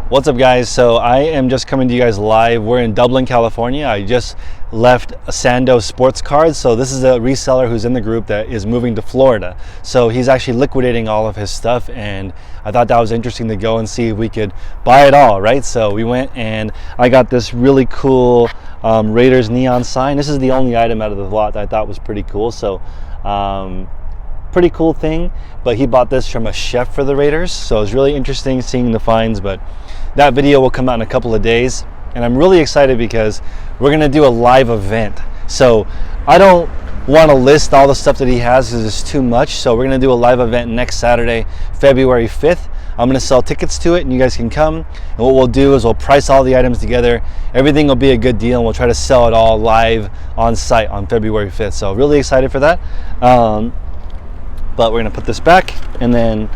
What's up, guys? So I am just coming to you guys live. We're in Dublin, California. I just left Sandoz Sports Cards. So this is a reseller who's in the group that is moving to Florida. So he's actually liquidating all of his stuff, and I thought that was interesting to go and see if we could buy it all, right? So we went and I got this really cool Raiders neon sign. This is the only item out of the lot that I thought was pretty cool. So pretty cool thing, but he bought this from a chef for the Raiders, so it's really interesting seeing the finds. But that video will come out in a couple of days, and I'm really excited because we're gonna do a live event. So I don't want to list all the stuff that he has because it's too much, so we're gonna do a live event next Saturday, February 5th. I'm gonna sell tickets to it and you guys can come, and what we'll do is we'll price all the items together. Everything will be a good deal, and we'll try to sell it all live on site on February 5th. So really excited for that. But we're gonna put this back, and then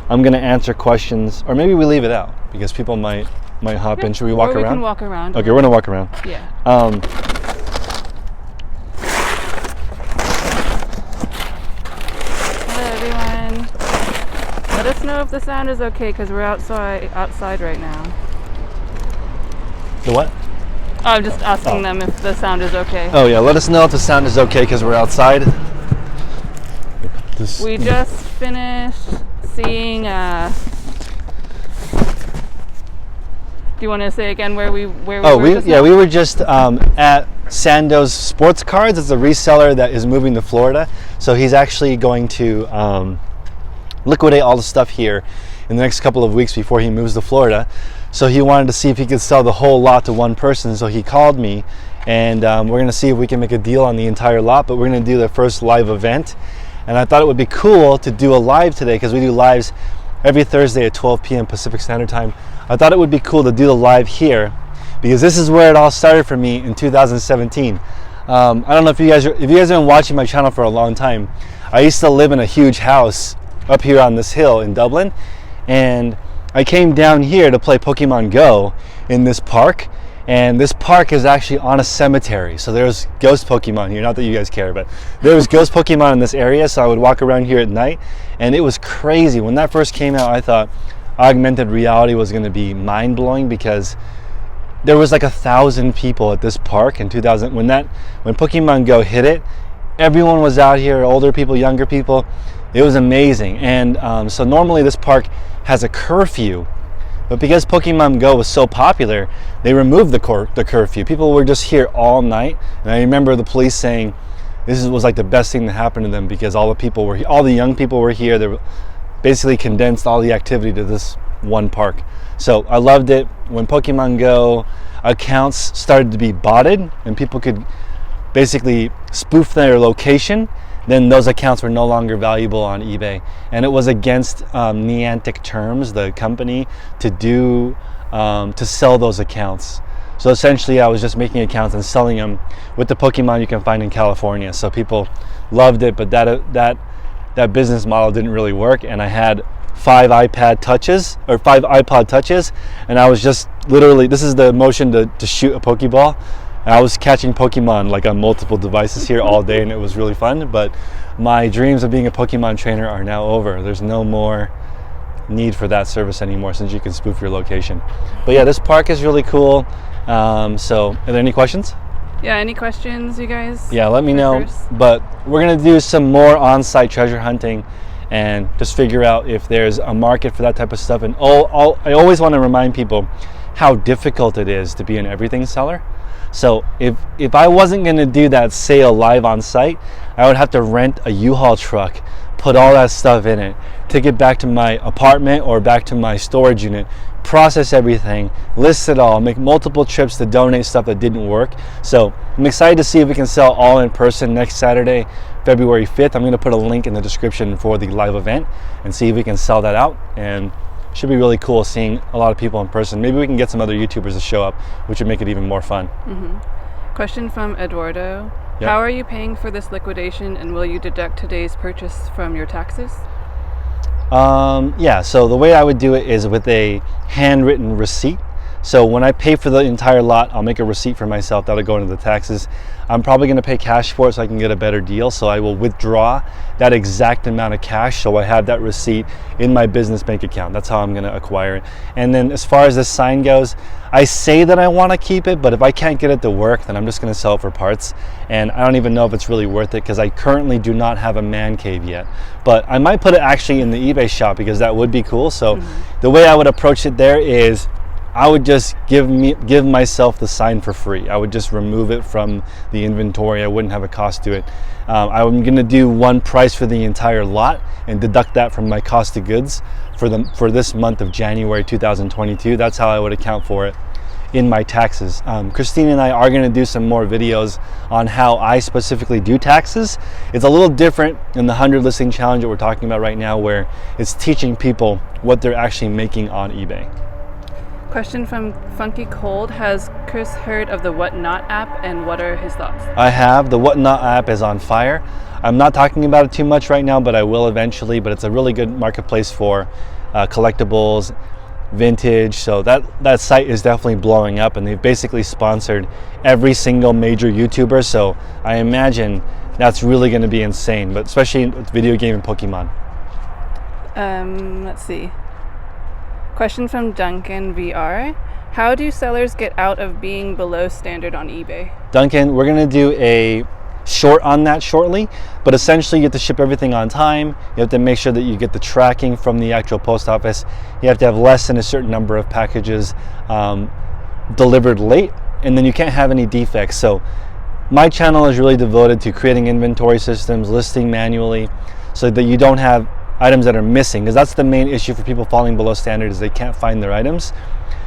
I'm gonna answer questions, or maybe we leave it out because people might hop in. Should we walk around? We can walk around. Okay, we're gonna walk around. Yeah. Hello, everyone. Let us know if the sound is okay because we're outside right now. The what? I'm just asking them if the sound is okay. Oh yeah, let us know if the sound is okay because we're outside. We just finished seeing. Do you want to say again where we were? We were just at Sandoz Sports Cards. It's a reseller that is moving to Florida, so he's actually going to liquidate all the stuff here in the next couple of weeks before he moves to Florida. So he wanted to see if he could sell the whole lot to one person. So he called me, and we're going to see if we can make a deal on the entire lot. But we're going to do the first live event. And I thought it would be cool to do a live today because we do lives every Thursday at 12 p.m. Pacific Standard Time. I thought it would be cool to do the live here because this is where it all started for me in 2017. I don't know if you guys have been watching my channel for a long time. I used to live in a huge house up here on this hill in Dublin, and I came down here to play Pokemon Go in this park. And this park is actually on a cemetery, so there's ghost Pokemon here. Not that you guys care, but there was ghost Pokemon in this area, so I would walk around here at night, and it was crazy. When that first came out, I thought augmented reality was going to be mind-blowing because there was like 1,000 people at this park in 2000. When Pokemon Go hit it, everyone was out here, older people, younger people. It was amazing. And so normally this park has a curfew, but because Pokemon Go was so popular, they removed the curfew. People were just here all night, and I remember the police saying this was like the best thing that happened to them because all the young people were here. They basically condensed all the activity to this one park. So I loved it. When Pokemon Go accounts started to be botted and people could basically spoof their location, then those accounts were no longer valuable on eBay, and it was against Niantic terms, the company, to sell those accounts. So essentially, I was just making accounts and selling them with the Pokemon you can find in California. So people loved it, but that business model didn't really work. And I had 5 iPod touches, and I was just literally, this is the motion to shoot a Pokeball. I was catching Pokemon like on multiple devices here all day, and it was really fun. But my dreams of being a Pokemon trainer are now over. There's no more need for that service anymore since you can spoof your location. But yeah, this park is really cool. So are there any questions? Yeah, any questions, you guys? Yeah, let me know. But we're gonna do some more on-site treasure hunting and just figure out if there's a market for that type of stuff. And I always want to remind people how difficult it is to be an everything seller. So if I wasn't going to do that sale live on site, I would have to rent a U-Haul truck, put all that stuff in it, take it back to my apartment or back to my storage unit, process everything, list it all, make multiple trips to donate stuff that didn't work. So I'm excited to see if we can sell all in person next Saturday, February 5th. I'm going to put a link in the description for the live event and see if we can sell that out. And should be really cool seeing a lot of people in person. Maybe we can get some other YouTubers to show up, which would make it even more fun. Mm-hmm. Question from Eduardo. Yep. How are you paying for this liquidation, and will you deduct today's purchase from your taxes? Yeah, so the way I would do it is with a handwritten receipt. So when I pay for the entire lot, I'll make a receipt for myself. That'll go into the taxes. I'm probably going to pay cash for it so I can get a better deal. So I will withdraw that exact amount of cash so I have that receipt in my business bank account. That's how I'm going to acquire it. And then as far as this sign goes, I say that I want to keep it, but if I can't get it to work, then I'm just going to sell it for parts. And I don't even know if it's really worth it because I currently do not have a man cave yet. But I might put it actually in the eBay shop because that would be cool. So the way I would approach it there is I would just give myself the sign for free. I would just remove it from the inventory. I wouldn't have a cost to it. I'm going to do one price for the entire lot and deduct that from my cost of goods for this month of January 2022. That's how I would account for it in my taxes. Christine and I are going to do some more videos on how I specifically do taxes. It's a little different in the 100 listing challenge that we're talking about right now, where it's teaching people what they're actually making on eBay. Question from Funky Cold. Has Chris heard of the Whatnot app, and what are his thoughts? I have. The Whatnot app is on fire. I'm not talking about it too much right now, but I will eventually. But it's a really good marketplace for collectibles, vintage. So that site is definitely blowing up, and they've basically sponsored every single major YouTuber. So I imagine that's really going to be insane, but especially with video game and Pokemon. Let's see. Question from Duncan VR. How do sellers get out of being below standard on eBay? Duncan, we're going to do a short on that shortly, but essentially you have to ship everything on time. You have to make sure that you get the tracking from the actual post office. You have to have less than a certain number of packages delivered late, and then you can't have any defects. So my channel is really devoted to creating inventory systems, listing manually, so that you don't have items that are missing, because that's the main issue for people falling below standard, is they can't find their items.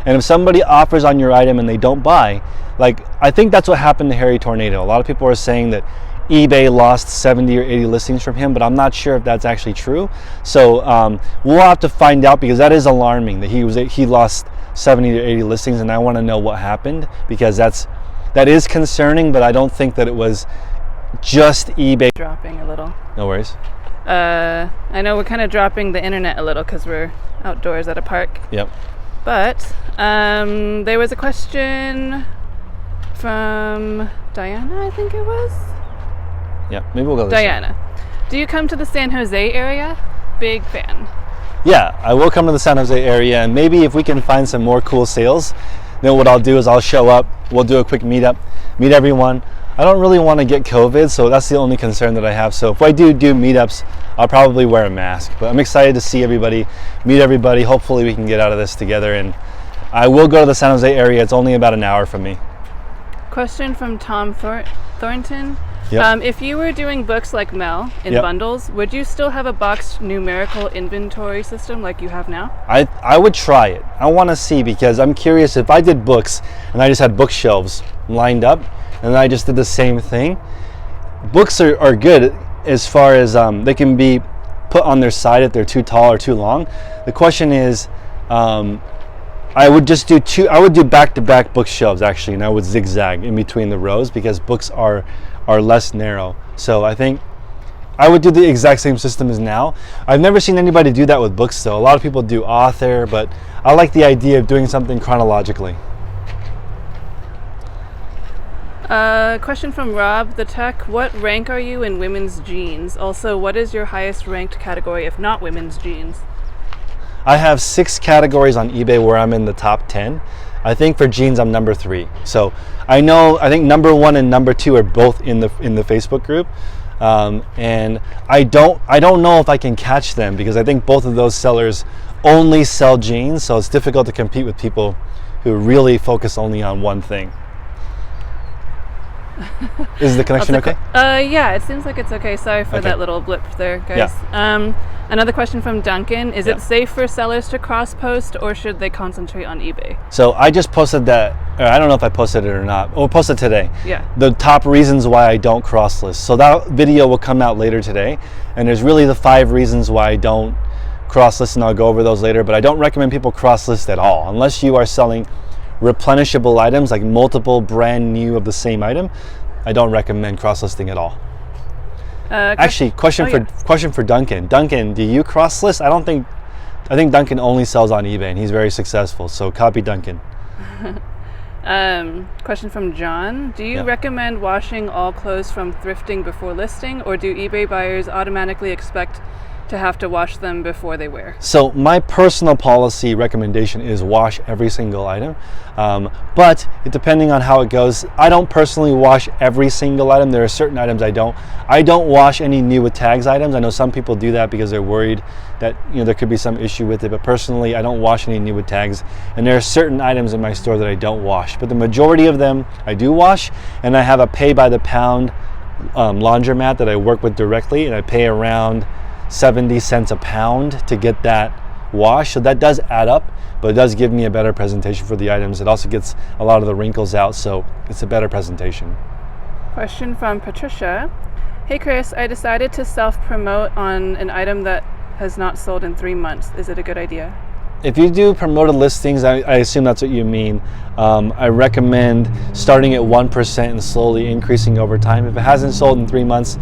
And if somebody offers on your item and they don't buy, like I think that's what happened to Harry Tornado. A lot of people are saying that eBay lost 70 or 80 listings from him, but I'm not sure if that's actually true. So we'll have to find out, because that is alarming that he lost 70 to 80 listings, and I want to know what happened, because that is concerning. But I don't think that it was just eBay Dropping a little. No worries. I know we're kind of dropping the internet a little because we're outdoors at a park. Yep. But there was a question from Diana, I think it was. Yeah, maybe we'll go this Diana. Do you come to the San Jose area? Big fan. Yeah, I will come to the San Jose area, and maybe if we can find some more cool sales, then what I'll do is I'll show up, we'll do a quick meetup, meet everyone. I don't really want to get COVID, so that's the only concern that I have. So if I do meetups, I'll probably wear a mask. But I'm excited to see everybody, meet everybody. Hopefully we can get out of this together, and I will go to the San Jose area. It's only about an hour from me. Question from Tom Thornton. Yep. If you were doing books like Mel in bundles, would you still have a boxed numerical inventory system like you have now? I would try it. I want to see, because I'm curious if I did books and I just had bookshelves lined up and I just did the same thing. Books are good as far as they can be put on their side if they're too tall or too long. The question is, I would just do I would do back-to-back bookshelves actually, and I would zigzag in between the rows, because books are less narrow. So I think I would do the exact same system as now. I've never seen anybody do that with books though. A lot of people do author, but I like the idea of doing something chronologically. Question from Rob the Tech. What rank are you in women's jeans? Also, what is your highest ranked category if not women's jeans? I have 6 categories on eBay where I'm in the top 10. I think for jeans I'm number 3. So I think number 1 and number 2 are both in the Facebook group, and I don't know if I can catch them, because I think both of those sellers only sell jeans, so it's difficult to compete with people who really focus only on one thing. Is the connection okay? Yeah, it seems like it's okay. Sorry for that little blip there, guys. Yeah. Another question from Duncan. Is it safe for sellers to cross-post, or should they concentrate on eBay? So I just posted that, or I don't know if I posted it or not. We'll post it today. Yeah. The top reasons why I don't cross-list. So that video will come out later today, and there's really the 5 reasons why I don't cross-list, and I'll go over those later. But I don't recommend people cross-list at all, unless you are selling replenishable items, like multiple brand new of the same item. I don't recommend cross-listing at all. Actually, question for Duncan. Duncan, do you cross-list? I think Duncan only sells on eBay, and he's very successful. So copy Duncan. Question from John. Do you recommend washing all clothes from thrifting before listing, or do eBay buyers automatically expect to have to wash them before they wear? So my personal policy recommendation is wash every single item, but depending on how it goes, I don't personally wash every single item. There are certain items I don't wash any new with tags items. I know some people do that because they're worried that there could be some issue with it, but personally I don't wash any new with tags, and there are certain items in my store that I don't wash, but the majority of them I do wash, and I have a pay by the pound laundromat that I work with directly, and I pay around 70 cents a pound to get that wash, so that does add up, but it does give me a better presentation for the items. It also gets a lot of the wrinkles out, so it's a better presentation. Question from Patricia. Hey Chris, I decided to self-promote on an item that has not sold in 3 months. Is it a good idea? If you do promoted listings, I assume that's what you mean. I recommend starting at 1% and slowly increasing over time. If it hasn't sold in 3 months,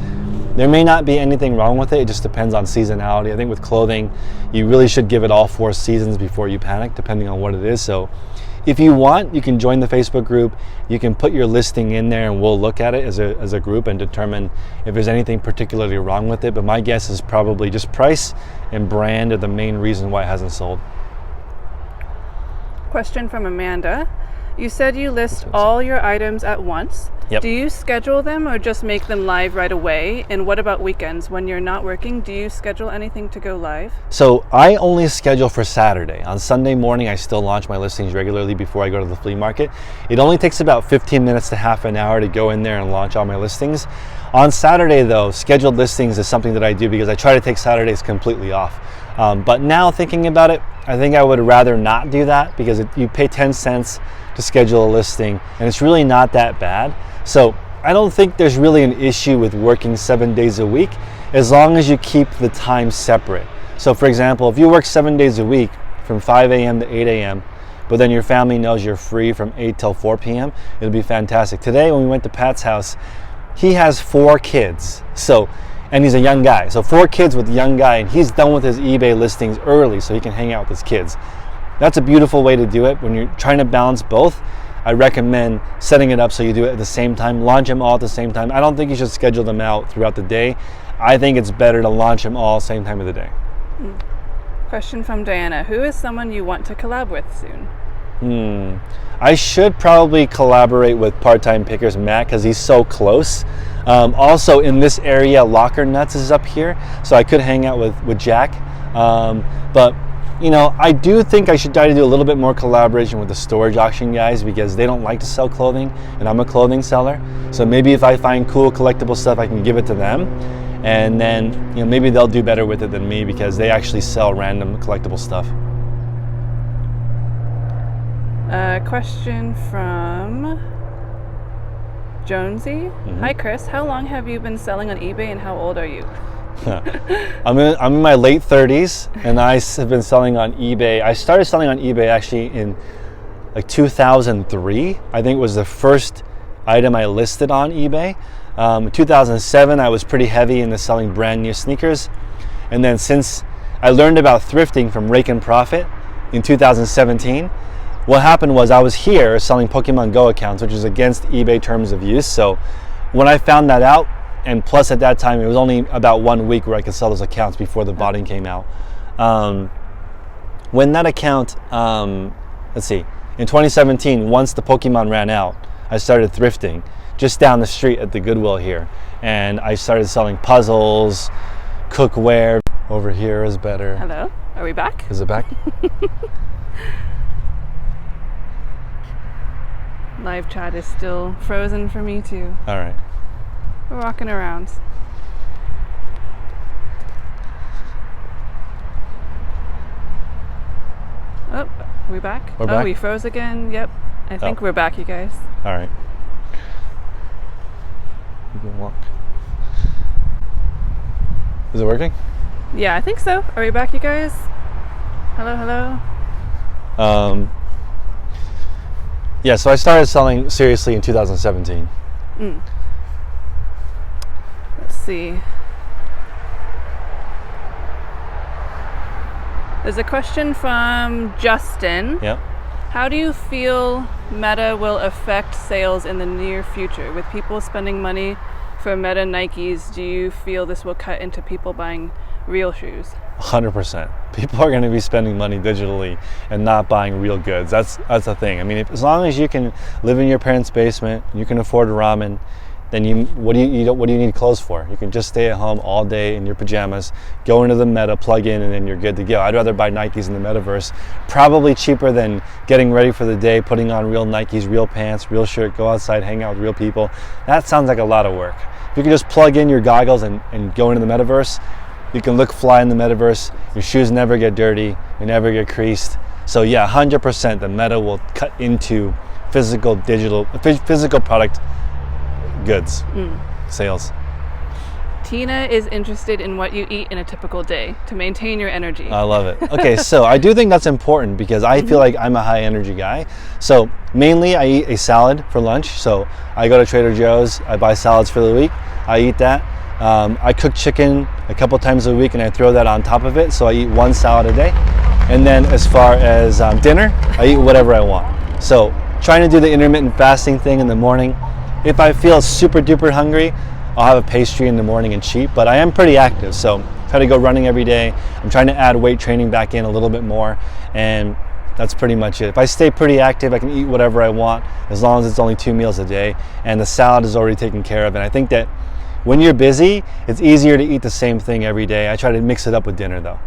there may not be anything wrong with it. It just depends on seasonality. I think with clothing, you really should give it all 4 seasons before you panic, depending on what it is. So if you want, you can join the Facebook group. You can put your listing in there and we'll look at it as a group and determine if there's anything particularly wrong with it. But my guess is probably just price and brand are the main reason why it hasn't sold. Question from Amanda. You said you list all your items at once. Yep. Do you schedule them or just make them live right away? And what about weekends? When you're not working, do you schedule anything to go live? So I only schedule for Saturday. On Sunday morning, I still launch my listings regularly before I go to the flea market. It only takes about 15 minutes to half an hour to go in there and launch all my listings. On Saturday though, scheduled listings is something that I do because I try to take Saturdays completely off. But now thinking about it, I think I would rather not do that because you pay 10 cents to schedule a listing and it's really not that bad. So I don't think there's really an issue with working 7 days a week as long as you keep the time separate. So for example, if you work 7 days a week from 5 a.m. to 8 a.m., but then your family knows you're free from 8 till 4 p.m., it'll be fantastic. Today when we went to Pat's house, he has 4 kids. And he's a young guy. So 4 kids with a young guy, and he's done with his eBay listings early so he can hang out with his kids. That's a beautiful way to do it. When you're trying to balance both, I recommend setting it up so you do it at the same time, launch them all at the same time. I don't think you should schedule them out throughout the day. I think it's better to launch them all same time of the day. Question from Diana. Who is someone you want to collab with soon? I should probably collaborate with Part-Time Pickers Matt because he's so close. Also in this area, Locker Nuts is up here, so I could hang out with Jack. But I do think I should try to do a little bit more collaboration with the storage auction guys because they don't like to sell clothing and I'm a clothing seller. So maybe if I find cool collectible stuff, I can give it to them. And then maybe they'll do better with it than me because they actually sell random collectible stuff. Question from Jonesy. Hi Chris, how long have you been selling on eBay and how old are you? I'm in my late 30s and I have been selling on eBay. I started selling on eBay actually in like 2003. I think it was the first item I listed on eBay. In 2007 I was pretty heavy into selling brand new sneakers, and then since I learned about thrifting from Rake and Profit in 2017, what happened was I was here selling Pokemon Go accounts, which is against eBay terms of use. So when I found that out, and plus at that time it was only about 1 week where I could sell those accounts before the botting came out. When that account, let's see, in 2017, once the Pokemon ran out, I started thrifting just down the street at the Goodwill here. And I started selling puzzles, cookware. Over here is better. Hello, are we back? Is it back? Live chat is still frozen for me too. All right. We're walking around. Oh, are we back? We're back? We froze again. Yep. I think we're back, you guys. All right. You can walk. Is it working? Yeah, I think so. Are we back, you guys? Hello, hello. Yeah, so I started selling seriously in 2017. Let's see. There's a question from Justin. Yep. How do you feel Meta will affect sales in the near future? With people spending money for Meta Nikes, do you feel this will cut into people buying real shoes? 100%. People are going to be spending money digitally and not buying real goods. That's the thing. I mean, as long as you can live in your parents' basement, you can afford ramen, then what do you need clothes for? You can just stay at home all day in your pajamas, go into the Meta, plug in, and then you're good to go. I'd rather buy Nikes in the metaverse, probably cheaper than getting ready for the day, putting on real Nikes, real pants, real shirt, go outside, hang out with real people. That sounds like a lot of work. If you can just plug in your goggles and go into the metaverse, you can look fly in the metaverse. Your shoes never get dirty, you never get creased. So yeah, 100% the Meta will cut into physical product goods sales. Tina is interested in what you eat in a typical day to maintain your energy. I love it. Okay, so I do think that's important because I feel like I'm a high energy guy. So mainly I eat a salad for lunch. So I go to Trader Joe's, I buy salads for the week, I eat that. I cook chicken a couple times a week and I throw that on top of it. So I eat one salad a day. And then as far as dinner, I eat whatever I want. So trying to do the intermittent fasting thing in the morning. If I feel super duper hungry, I'll have a pastry in the morning and cheat, but I am pretty active, so try to go running every day. I'm trying to add weight training back in a little bit more, and that's pretty much it. If I stay pretty active, I can eat whatever I want, as long as it's only 2 meals a day, and the salad is already taken care of. And I think that when you're busy, it's easier to eat the same thing every day. I try to mix it up with dinner though.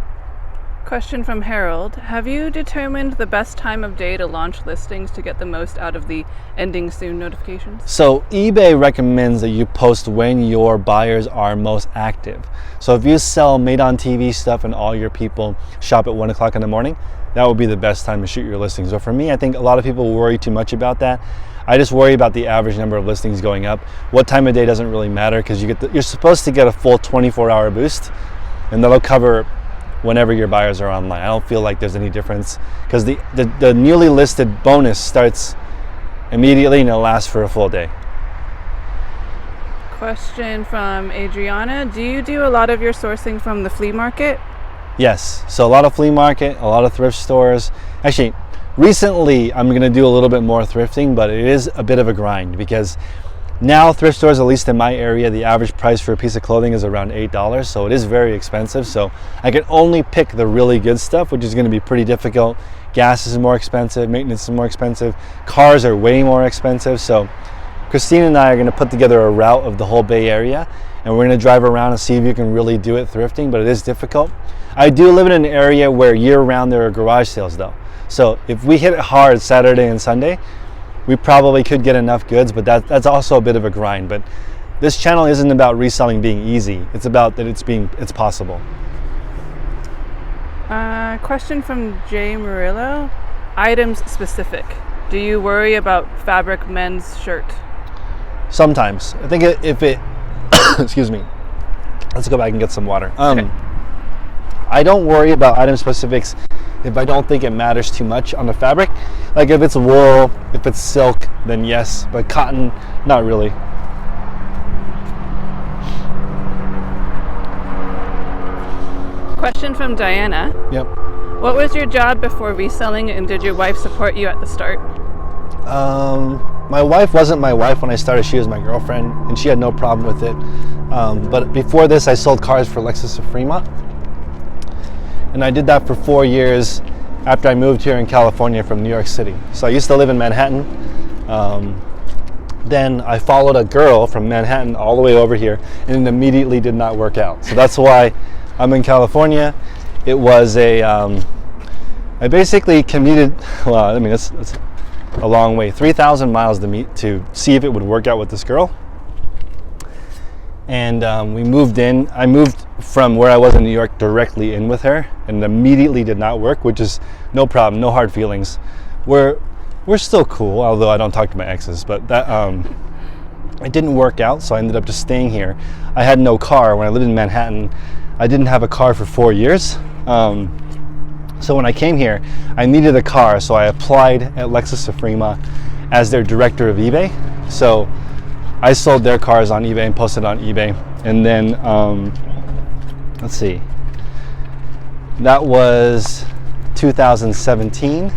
Question from Harold. Have you determined the best time of day to launch listings to get the most out of the ending soon notifications? So eBay recommends that you post when your buyers are most active. So if you sell made on TV stuff and all your people shop at 1 o'clock in the morning, that would be the best time to shoot your listings. So for me, I think a lot of people worry too much about that. I just worry about the average number of listings going up. What time of day doesn't really matter because you're supposed to get a full 24-hour boost, and that'll cover whenever your buyers are online. I don't feel like there's any difference because the newly listed bonus starts immediately and it'll last for a full day. Question from Adriana. Do you do a lot of your sourcing from the flea market? Yes, so a lot of flea market, a lot of thrift stores. Actually, recently I'm going to do a little bit more thrifting, but it is a bit of a grind because now thrift stores, at least in my area, the average price for a piece of clothing is around $8, so it is very expensive. So I can only pick the really good stuff, which is going to be pretty difficult. Gas is more expensive, maintenance is more expensive, cars are way more expensive. So Christine and I are going to put together a route of the whole Bay Area, and we're going to drive around and see if you can really do it thrifting, but it is difficult. I do live in an area where year-round there are garage sales though. So if we hit it hard Saturday and Sunday, we probably could get enough goods, but that's also a bit of a grind. But this channel isn't about reselling being easy. It's about that it's possible. Question from Jay Murillo. Items specific. Do you worry about fabric men's shirt? Sometimes. I think if it, excuse me, let's go back and get some water. Okay. I don't worry about item specifics if I don't think it matters too much on the fabric. Like if it's wool, if it's silk, then yes, but cotton, not really. Question from Diana. Yep. What was your job before reselling, and did your wife support you at the start? My wife wasn't my wife when I started. She was my girlfriend, and she had no problem with it. But before this, I sold cars for Lexus of Fremont. And I did that for 4 years after I moved here in California from New York City. So I used to live in Manhattan. Then I followed a girl from Manhattan all the way over here, and it immediately did not work out. So that's why I'm in California. It was I basically commuted, well, I mean, it's a long way, 3,000 miles to see if it would work out with this girl. And we moved in. I moved from where I was in New York directly in with her, and immediately did not work, which is no problem, no hard feelings. We're still cool, although I don't talk to my exes, but that it didn't work out, so I ended up just staying here. I had no car when I lived in Manhattan. I didn't have a car for 4 years. So when I came here, I needed a car, so I applied at Lexus of Fremont as their director of eBay. So I sold their cars on eBay and posted on eBay. And then, let's see, that was 2017.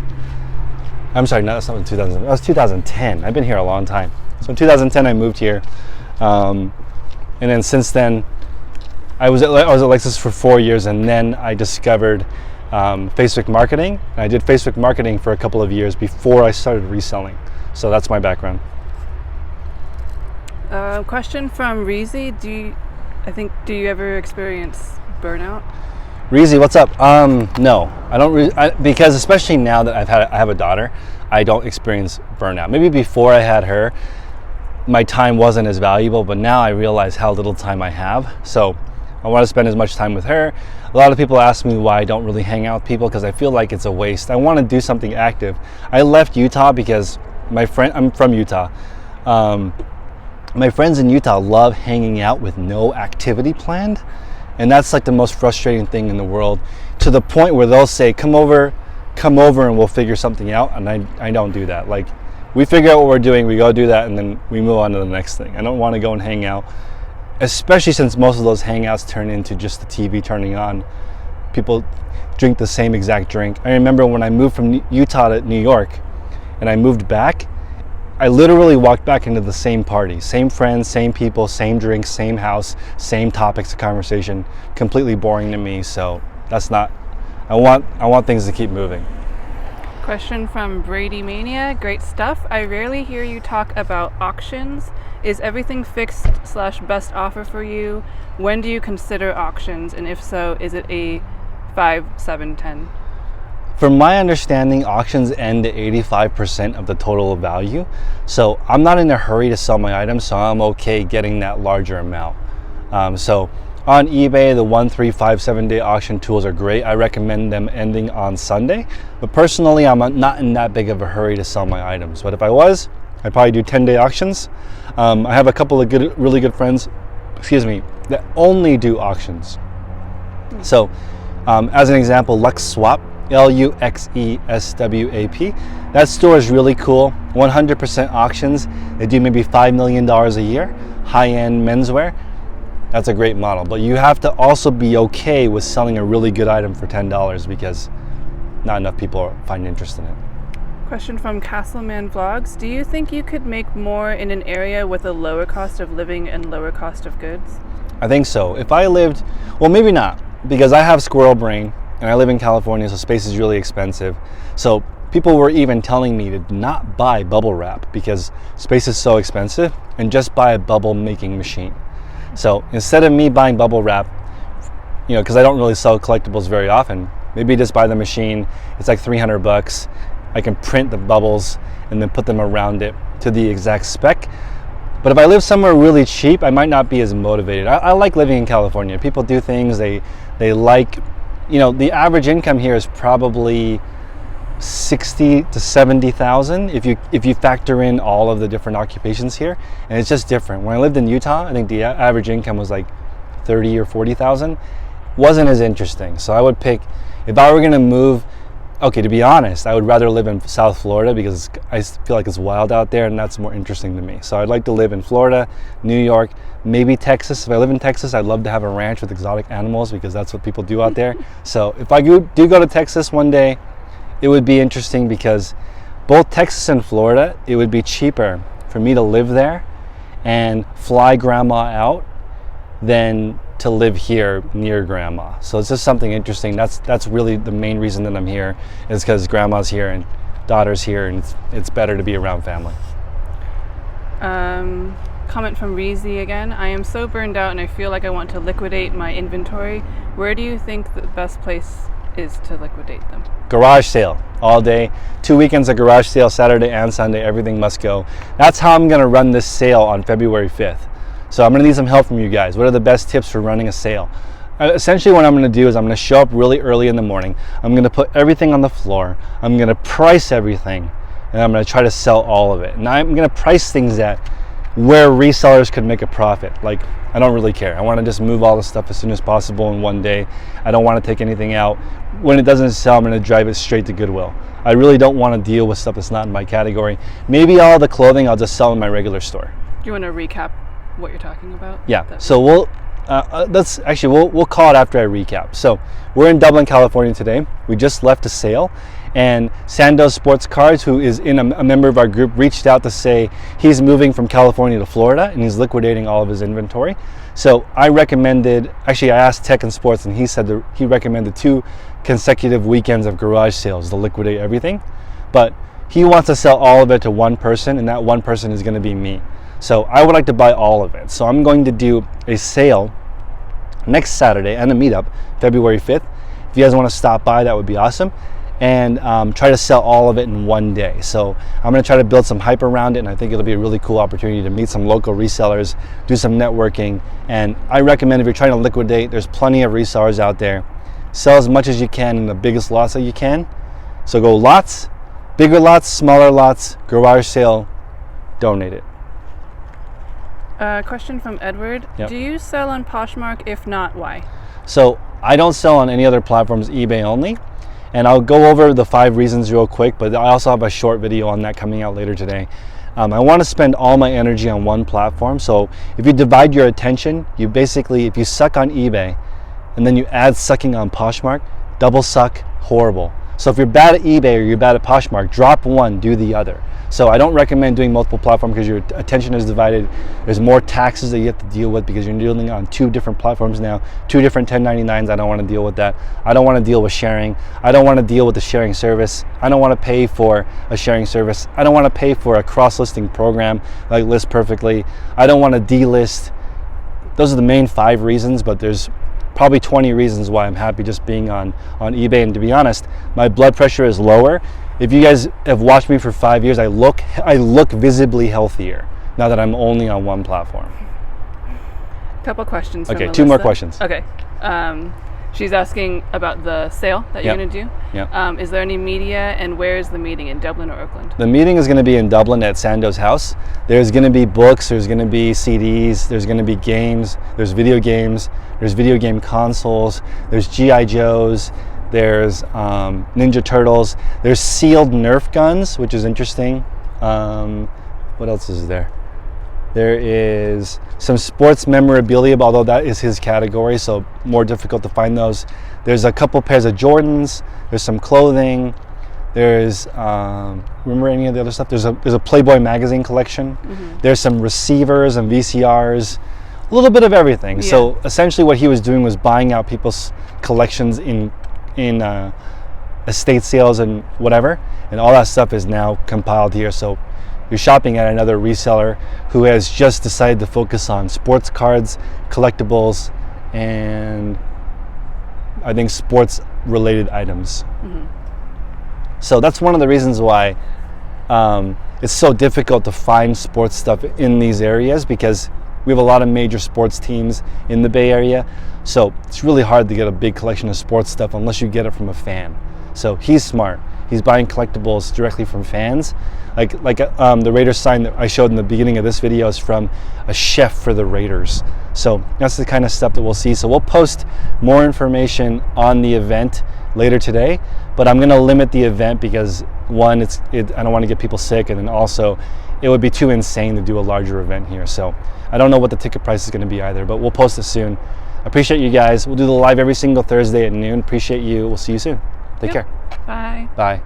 I'm sorry, no, that's not 2000. That was 2010. I've been here a long time. So in 2010, I moved here, and then since then, I was at Lexus for 4 years, and then I discovered Facebook marketing. I did Facebook marketing for a couple of years before I started reselling. So that's my background. Question from Reezy. Do you ever experience burnout? Reezy, what's up? No, I don't because especially now that I have a daughter, I don't experience burnout. Maybe before I had her, my time wasn't as valuable, but now I realize how little time I have. So I want to spend as much time with her. A lot of people ask me why I don't really hang out with people because I feel like it's a waste. I want to do something active. I left Utah because I'm from Utah. My friends in Utah love hanging out with no activity planned. And that's like the most frustrating thing in the world, to the point where they'll say, come over and we'll figure something out. And I don't do that. Like, we figure out what we're doing, we go do that, and then we move on to the next thing. I don't want to go and hang out, especially since most of those hangouts turn into just the TV turning on. People drink the same exact drink. I remember when I moved from Utah to New York and I moved back, I literally walked back into the same party, same friends, same people, same drinks, same house, same topics of conversation. Completely boring to me. So that's not. I want things to keep moving. Question from Brady Mania. Great stuff. I rarely hear you talk about auctions. Is everything fixed / best offer for you? When do you consider auctions? And if so, is it a 5, 7, 10? From my understanding, auctions end at 85% of the total value. So I'm not in a hurry to sell my items, so I'm okay getting that larger amount. So on eBay, the 1, 3, 5, 7 day auction tools are great. I recommend them ending on Sunday. But personally, I'm not in that big of a hurry to sell my items. But if I was, I'd probably do 10-day auctions. I have a couple of really good friends, that only do auctions. So as an example, LuxSwap, LuxESWAP. That store is really cool. 100% auctions. They do maybe $5 million a year. High-end menswear. That's a great model. But you have to also be okay with selling a really good item for $10 because not enough people find interest in it. Question from Castleman Vlogs. Do you think you could make more in an area with a lower cost of living and lower cost of goods? I think so. If I lived, well, maybe not, because I have squirrel brain. And I live in California, so space is really expensive. So people were even telling me to not buy bubble wrap because space is so expensive, and just buy a bubble making machine. So instead of me buying bubble wrap, because I don't really sell collectibles very often, maybe just buy the machine. It's like $300. I can print the bubbles and then put them around it to the exact spec. But if I live somewhere really cheap, I might not be as motivated. I like living in California. People do things they like. The average income here is probably 60 to 70,000 if you factor in all of the different occupations here, and it's just different. When I lived in Utah, I think the average income was like 30 or 40,000. Wasn't as interesting. So I would pick, if I were going to move, okay, to be honest, I would rather live in South Florida because I feel like it's wild out there and that's more interesting to me. So I'd like to live in Florida, New York, maybe Texas. If I live in Texas, I'd love to have a ranch with exotic animals because that's what people do out there. So if I do go to Texas one day, it would be interesting because both Texas and Florida, it would be cheaper for me to live there and fly grandma out than to live here near grandma. So it's just something interesting. That's really the main reason that I'm here, is because grandma's here and daughter's here, and it's better to be around family. Comment from Reezy again. I am so burned out and I feel like I want to liquidate my inventory. Where do you think the best place is to liquidate them? Garage sale all day. 2 weekends of garage sale, Saturday and Sunday. Everything must go. That's how I'm going to run this sale on February 5th. So I'm going to need some help from you guys. What are the best tips for running a sale? Essentially what I'm going to do is I'm going to show up really early in the morning. I'm going to put everything on the floor. I'm going to price everything, and I'm going to try to sell all of it. And I'm going to price things at where resellers could make a profit. Like, I don't really care. I want to just move all the stuff as soon as possible in one day. I don't want to take anything out. When it doesn't sell, I'm going to drive it straight to Goodwill. I really don't want to deal with stuff that's not in my category. Maybe all the clothing I'll just sell in my regular store. Do you want to recap what you're talking about? Yeah. So we'll call it after I recap. So we're in Dublin, California today. We just left a sale, And Sandoz Sports Cards, who is a member of our group, reached out to say he's moving from California to Florida and he's liquidating all of his inventory. So I asked Tech and Sports, and he said that he recommended 2 consecutive weekends of garage sales to liquidate everything. But he wants to sell all of it to one person, and that one person is going to be me. So I would like to buy all of it. So I'm going to do a sale next Saturday and a meetup, February 5th. If you guys want to stop by, that would be awesome. And try to sell all of it in one day. So I'm going to try to build some hype around it, and I think it'll be a really cool opportunity to meet some local resellers, do some networking. And I recommend, if you're trying to liquidate, there's plenty of resellers out there. Sell as much as you can in the biggest lots that you can. So go lots, bigger lots, smaller lots, garage sale, donate it. Question from Edward. Yep. Do you sell on Poshmark? If not, why? So I don't sell on any other platforms, eBay only. And I'll go over the 5 reasons real quick, but I also have a short video on that coming out later today. I want to spend all my energy on one platform. So if you divide your attention, you basically, if you suck on eBay and then you add sucking on Poshmark, double suck, horrible. So if you're bad at eBay or you're bad at Poshmark, drop one, do the other. So I don't recommend doing multiple platforms because your attention is divided. There's more taxes that you have to deal with because you're dealing on 2 different platforms now, 2 different 1099s. I don't want to deal with that. I don't want to deal with sharing. I don't want to deal with the sharing service. I don't want to pay for a sharing service. I don't want to pay for a cross-listing program like List Perfectly. I don't want to delist. Those are the main 5 reasons, but there's probably 20 reasons why I'm happy just being on eBay. And to be honest, my blood pressure is lower. If you guys have watched me for 5 years, I look visibly healthier now that I'm only on one platform. Couple questions. Okay, from 2 more Melissa. questions. Okay. She's asking about the sale that you're Yep. going to do. Yep. Is there any media, and where is the meeting, in Dublin or Oakland? The meeting is going to be in Dublin at Sandoz house. There's going to be books, there's going to be CDs, there's going to be games, there's video games, there's video game consoles, there's G.I. Joes, there's Ninja Turtles, there's sealed Nerf guns, which is interesting. What else is there? There is some sports memorabilia, although that is his category, so more difficult to find those. There's a couple pairs of Jordans, there's some clothing, there's, remember any of the other stuff? There's a Playboy magazine collection. Mm-hmm. There's some receivers and VCRs, a little bit of everything. Yeah. So essentially what he was doing was buying out people's collections in estate sales and whatever, and all that stuff is now compiled here. So you're shopping at another reseller who has just decided to focus on sports cards, collectibles, and I think sports related items. Mm-hmm. So that's one of the reasons why it's so difficult to find sports stuff in these areas, because we have a lot of major sports teams in the Bay Area. So it's really hard to get a big collection of sports stuff unless you get it from a fan. So he's smart. He's buying collectibles directly from fans. Like the Raiders sign that I showed in the beginning of this video is from a chef for the Raiders. So that's the kind of stuff that we'll see. So we'll post more information on the event later today, but I'm gonna limit the event because one, I don't want to get people sick, and then also it would be too insane to do a larger event here. So I don't know what the ticket price is gonna be either, but we'll post it soon. I appreciate you guys. We'll do the live every single Thursday at noon. Appreciate you. We'll see you soon. Take care. Bye. Bye.